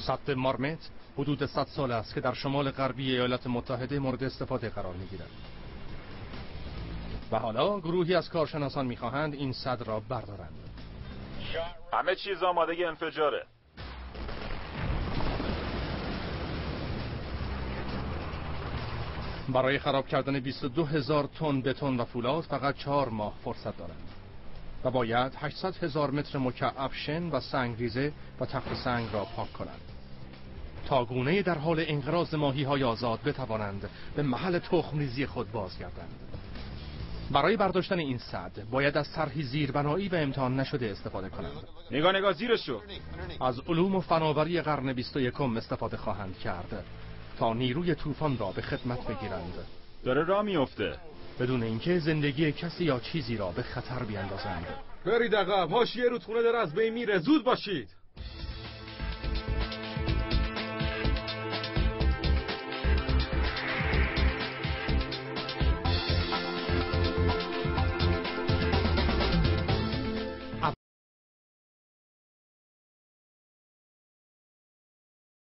سد مارمت حدود 100 سال است که در شمال غربی ایالات متحده مورد استفاده قرار می‌گیرد. و حالا گروهی از کارشناسان می‌خواهند این سد را بردارند. همه چیز آماده انفجاره. برای خراب کردن 22,000 تن بتون و فولاد فقط 4 ماه فرصت دارند و باید 800,000 متر مکعب شن و سنگریزه و تخت سنگ را پاک کنند تا گونه‌ای در حال انقراض ماهی‌های آزاد بتوانند به محل تخم‌ریزی خود بازگردند. برای برداشتن این سد باید از طرحی زیربنایی و امتحان نشده استفاده کنند. نگاه زیرش رو. از علوم و فناوری قرن 21 استفاده خواهند کرد تا نیروی طوفان را به خدمت بگیرند. داره راه میفته بدون اینکه زندگی کسی یا چیزی را به خطر بیاندازند. برید عقب، حاشیه رودخونه داره از بین میره، زود باشید.